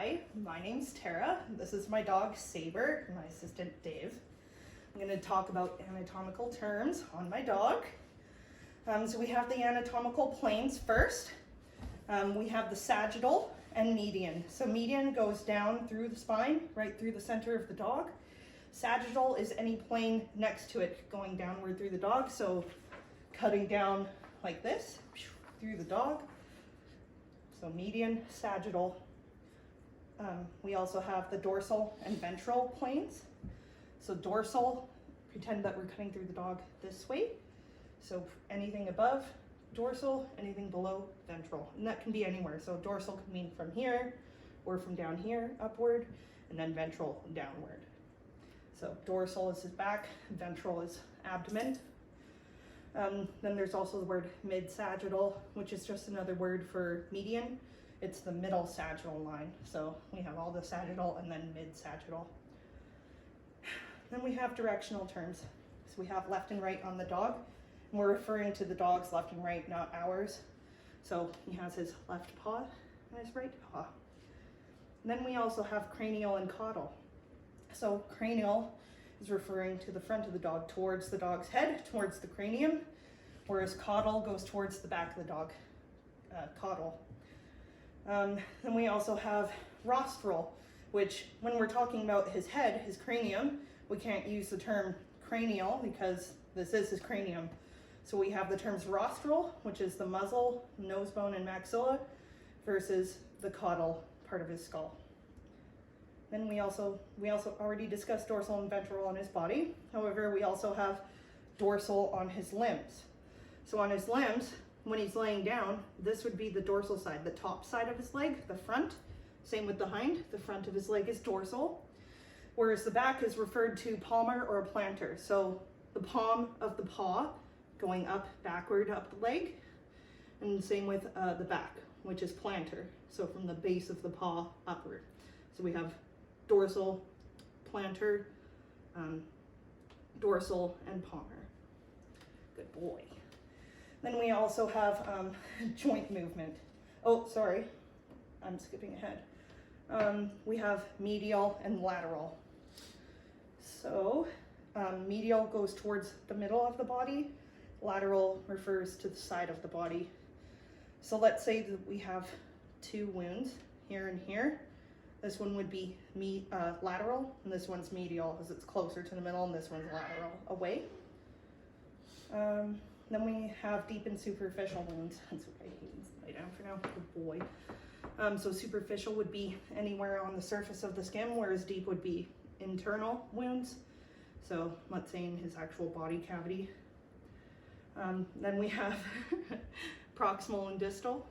Hi, my name's Tara. This is my dog Saber, and my assistant Dave. I'm going to talk about anatomical terms on my dog. So we have the anatomical planes first. We have the sagittal and median. So median goes down through the spine, right through the center of the dog. Sagittal is any plane next to it going downward through the dog. So cutting down like this through the dog. So median, sagittal. We also have the dorsal and ventral planes. So dorsal, pretend that we're cutting through the dog this way. So anything above dorsal, anything below ventral. And that can be anywhere. So dorsal can mean from here or from down here upward, and then ventral downward. So dorsal is his back, ventral is abdomen. Then there's also the word mid-sagittal, which is just another word for median. It's the middle sagittal line. So we have all the sagittal and then mid-sagittal. Then we have directional terms. So we have left and right on the dog. And we're referring to the dog's left and right, not ours. So he has his left paw and his right paw. And then we also have cranial and caudal. So cranial is referring to the front of the dog, towards the dog's head, towards the cranium, whereas caudal goes towards the back of the dog, caudal. Then we also have rostral, which when we're talking about his head, his cranium, we can't use the term cranial because this is his cranium. So we have the terms rostral, which is the muzzle, nose bone, and maxilla, versus the caudal part of his skull. Then we also already discussed dorsal and ventral on his body. However, we also have dorsal on his limbs. So on his limbs, when he's laying down, this would be the dorsal side, the top side of his leg, the front. Same with the hind, the front of his leg is dorsal. Whereas the back is referred to palmar or plantar. So the palm of the paw going up, backward up the leg. And same with the back, which is plantar. So from the base of the paw upward. So we have dorsal, plantar, dorsal, and palmar. Good boy. Then we also have joint movement. Oh, sorry, I'm skipping ahead. We have medial and lateral. So medial goes towards the middle of the body. Lateral refers to the side of the body. So let's say that we have two wounds here and here. This one would be lateral, and this one's medial because it's closer to the middle, and this one's lateral, away. Then we have deep and superficial wounds. That's what I hate. Lay down for now. Good boy. So superficial would be anywhere on the surface of the skin, whereas deep would be internal wounds. So let's say in his actual body cavity. Then we have proximal and distal.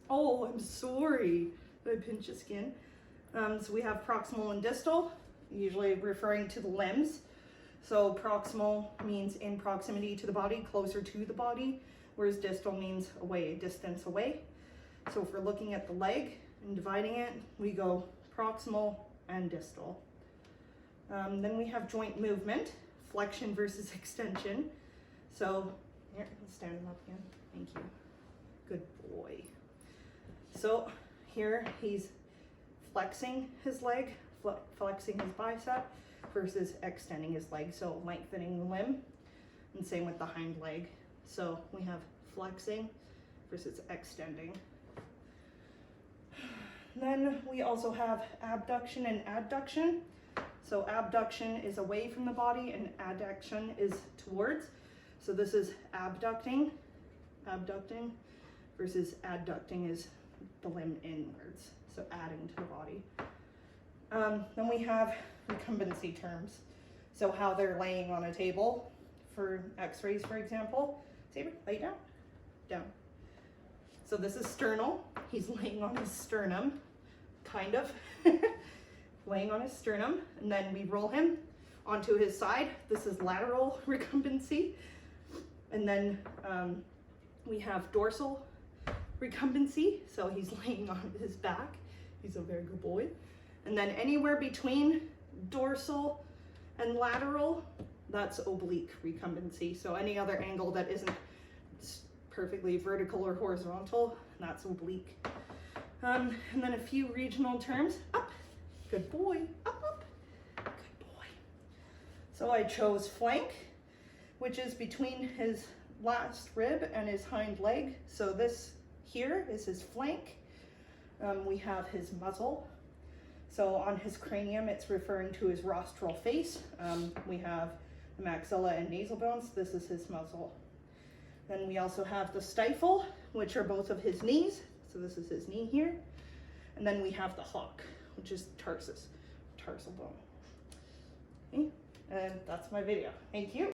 Oh, I'm sorry. I pinched your skin. So we have proximal and distal, usually referring to the limbs. So proximal means in proximity to the body, closer to the body, whereas distal means away, distance away. So if we're looking at the leg and dividing it, we go proximal and distal. Then we have joint movement, flexion versus extension. So here, let's stand him up again. Thank you. Good boy. So here he's flexing his leg, flexing his bicep, versus extending his leg, so lengthening the limb. And same with the hind leg. So we have flexing versus extending. Then we also have abduction and adduction. So abduction is away from the body and adduction is towards. So this is abducting versus adducting is the limb inwards. So adding to the body. Then we have recumbency terms. So how they're laying on a table for x-rays, for example. Saber, lay down. Down. So this is sternal. He's laying on his sternum, kind of. Laying on his sternum. And then we roll him onto his side. This is lateral recumbency. And then we have dorsal recumbency. So he's laying on his back. He's a very good boy. And then anywhere between dorsal and lateral, that's oblique recumbency. So any other angle that isn't perfectly vertical or horizontal, that's oblique. And then a few regional terms. Up, good boy, up, good boy. So I chose flank, which is between his last rib and his hind leg. So this here is his flank. We have his muzzle. So on his cranium, it's referring to his rostral face. We have the maxilla and nasal bones. This is his muzzle. Then we also have the stifle, which are both of his knees. So this is his knee here. And then we have the hock, which is tarsal bone. Okay? And that's my video. Thank you.